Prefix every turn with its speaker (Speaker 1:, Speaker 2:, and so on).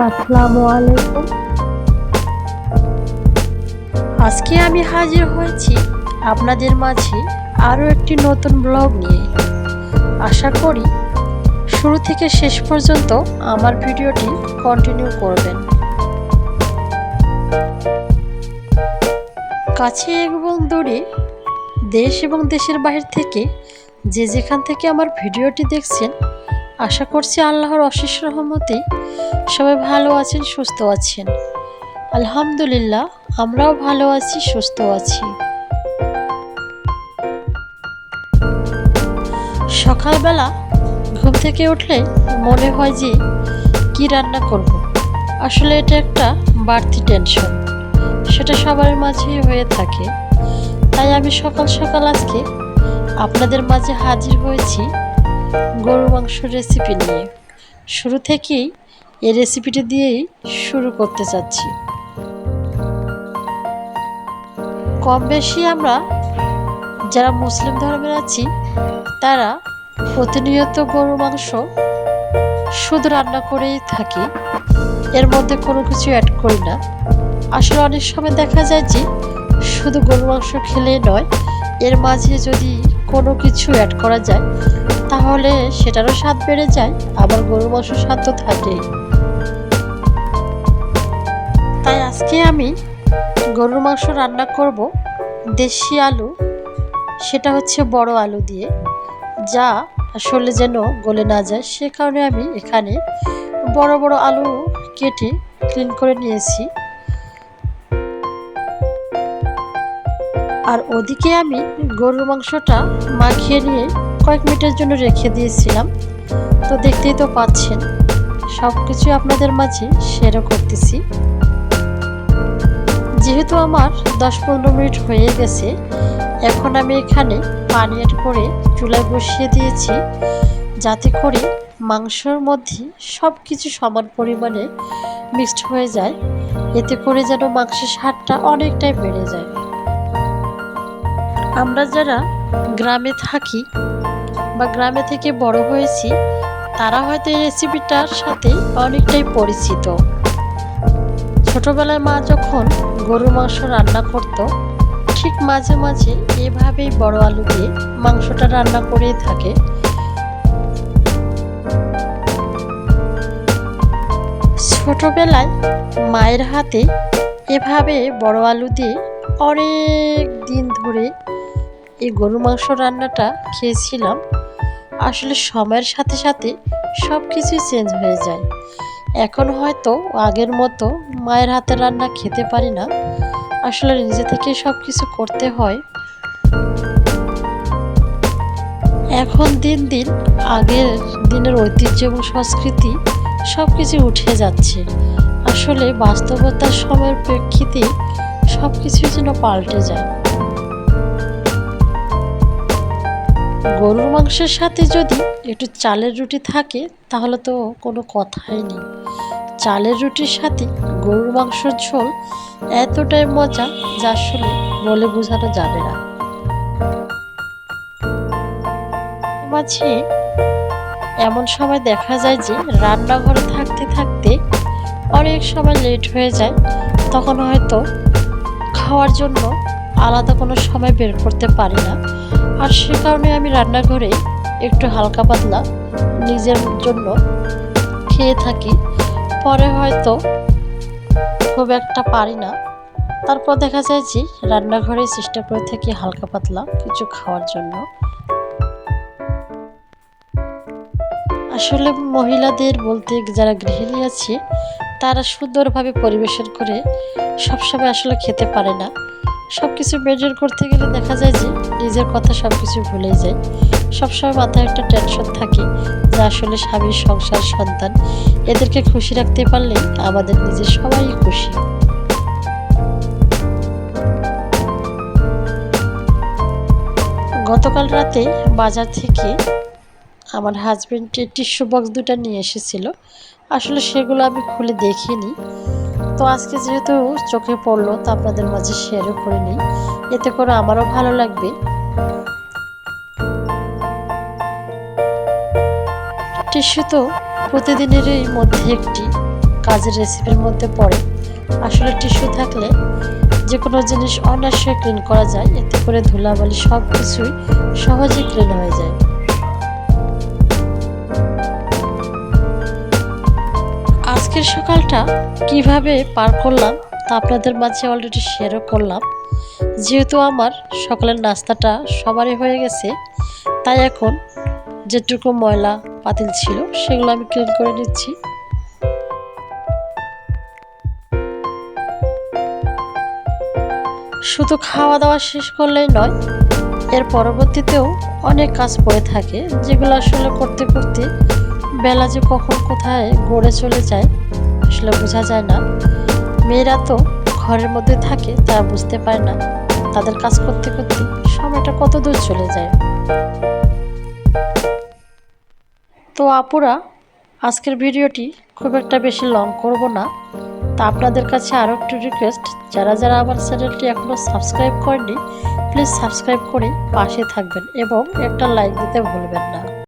Speaker 1: আসসালামু আলাইকুম। আজকে আমি হাজির হয়েছি আপনাদের মাঝে আরও একটি নতুন ব্লগ নিয়ে। আশা করি শুরু থেকে শেষ পর্যন্ত আমার ভিডিওটি কন্টিনিউ করবেন। কাছে এবং দূরে, দেশ এবং দেশের বাইরে থেকে যে যেখান থেকে আমার ভিডিওটি দেখছেন, আশা করছি আল্লাহর অশেষ রহমতে সবাই ভালো আছেন, সুস্থ আছেন। আলহামদুলিল্লাহ, আমরাও ভালো আছি, সুস্থ আছি। সকালবেলা ঘুম থেকে উঠলে মনে হয় যে কি রান্না করব। আসলে এটা একটা বাড়তি টেনশন, সেটা সবার মাঝেই হয়ে থাকে। তাই আমি সকাল সকাল আজকে আপনাদের মাঝে হাজির হয়েছি গরু মাংসের রেসিপি নিয়ে। শুরু থেকেই এই রেসিপিটি দিয়েই শুরু করতে চাচ্ছি। কম বেশি আমরা যারা মুসলিম ধর্মের আছি তারা প্রতিনিয়ত গরু মাংস শুধু রান্না করেই থাকি, এর মধ্যে কোনো কিছু অ্যাড করি না। আসলে অনেক সময় দেখা যায় যে শুধু গরু মাংস খেলেই নয়, এর মাঝে যদি কোনো কিছু অ্যাড করা যায় তাহলে সেটারও স্বাদ বেড়ে যায়, আবার গরু মাংস স্বাদ তো থাকেই। তাই আজকে আমি গরুর মাংস রান্না করব দেশি আলু, সেটা হচ্ছে বড় আলু দিয়ে, যা আসলে যেন গলে না যায় সে কারণে আমি এখানে বড় বড় আলু কেটে ক্লিন করে নিয়েছি। আর ওদিকে আমি গরুর মাংসটা মাখিয়ে নিয়ে কয়েক মিনিটের জন্য রেখে দিয়েছিলাম। তো দেখতেই তো পাচ্ছেন সব কিছু আপনাদের মাঝে শেয়ার করতেছি। যেহেতু আমার 10-15 মিনিট হয়ে গেছে, এখন আমি এখানে পানি অ্যাড করে চুলায় বসিয়ে দিয়েছি, যাতে করে মাংসের মধ্যে সব কিছু সমান পরিমাণে মিক্সড হয়ে যায়, এতে করে যেন মাংসের স্বাদটা অনেকটাই বেড়ে যায়। আমরা যারা গ্রামে থাকি বা গ্রামে থেকে বড় হয়েছি তারা হয়তো এই রেসিপিটার সাথে অনেকটাই পরিচিত। ছোটবেলায় মা যখন গরুর মাংস রান্না করত, ঠিক মাঝে মাঝে এভাবেই বড় আলু দিয়ে মাংসটা রান্না করেই থাকে। ছোটবেলায় মায়ের হাতে এভাবে বড় আলু দিয়ে অনেক দিন ধরে এই গরু মাংস রান্নাটা খেয়েছিলাম। আসলে সময়ের সাথে সাথে সব কিছুই চেঞ্জ হয়ে যায়। এখন হয়তো আগের মতো মায়ের হাতের রান্না খেতে পারি না, আসলে নিজে থেকে সব কিছু করতে হয়। এখন দিন দিন আগের দিনের ঐতিহ্য এবং সংস্কৃতি সব কিছু উঠে যাচ্ছে। আসলে বাস্তবতার সময়ের প্রেক্ষিতে সব কিছুই যেন পাল্টে যায়। গরুর মাংসের সাথে যদি একটু চালের রুটি থাকে তাহলে তো কোনো কথাই নেই। চালের রুটির সাথে গরুর মাংসের ঝোল এতটাই মজা যা আসলে বলে বোঝানো যাবে না। মাঝে এমন সময় দেখা যায় যে রান্নাঘরে থাকতে থাকতে অনেক সময় লেট হয়ে যায়, তখন হয়তো খাওয়ার জন্য আলাদা কোনো সময় বের করতে পারি না। আর সে কারণে আমি রান্নাঘরে একটু হালকা পাতলা নিজের জন্য খেয়ে থাকি। পরে হয়তো খুব একটা পারি না, তারপর দেখা যায় যে রান্নাঘরে চেষ্টা করে থাকি হালকা পাতলা কিছু খাওয়ার জন্য। আসলে মহিলাদের বলতে যারা গৃহিণী আছে তারা সুন্দরভাবে পরিবেশন করে সবসময় আসলে খেতে পারে না। সব কিছু মেনটেন করতে গেলে দেখা যায় যে নিজের কথা সব কিছু ভুলে যায়। সবসময় মাথায় একটা টেনশন থাকে যে আসলে স্বামী, সংসার, সন্তান এদেরকে খুশি রাখতে পারলে আমাদের নিজের সবাই খুশি। গতকাল রাতে বাজার থেকে আমার হাজবেন্ড টিস্যু বক্স দুটো নিয়ে এসেছিল। আসলে সেগুলো আমি খুলে দেখিনি, তো আজকে যেহেতু চোখে পড়লো তো আপনাদের মাঝে শেয়ারও করে নিই, এতে করে আমারও ভালো লাগবে। টিস্যু তো প্রতিদিনেরই মধ্যে একটি কাজের রেসিপির মধ্যে পড়ে। আসলে টিস্যু থাকলে যে কোনো জিনিস অনায়াসে ক্লিন করা যায়, এতে করে ধুলাবালি সব কিছুই সহজে ক্লিন হয়ে যায়। আজকের সকালটা কিভাবে পার করলাম তা আপনাদের মাঝে অলরেডি শেয়ারও করলাম। যেহেতু আমার সকালের নাস্তাটা সবারই হয়ে গেছে, তাই এখন যেটুকু ময়লা পাতিল ছিল সেগুলো আমি ক্লিন করে নিচ্ছি। শুধু খাওয়া দাওয়া শেষ করলেই নয়, এর পরবর্তীতেও অনেক কাজ পড়ে থাকে, যেগুলো আসলে করতে করতে বেলা যে কখন কোথায় গড়ে চলে যায় আসলে বোঝা যায় না। মেয়েরা তো ঘরের মধ্যে থাকে, তারা বুঝতে পারে না তাদের কাজ করতে করতে সময়টা কত দূর চলে যায়। তো আপুরা, আজকের ভিডিওটি খুব একটা বেশি লং করব না। তা আপনাদের কাছে আরও একটু রিকোয়েস্ট, যারা যারা আমার চ্যানেলটি এখনও সাবস্ক্রাইব করেনি প্লিজ সাবস্ক্রাইব করে পাশে থাকবেন এবং একটা লাইক দিতে ভুলবেন না।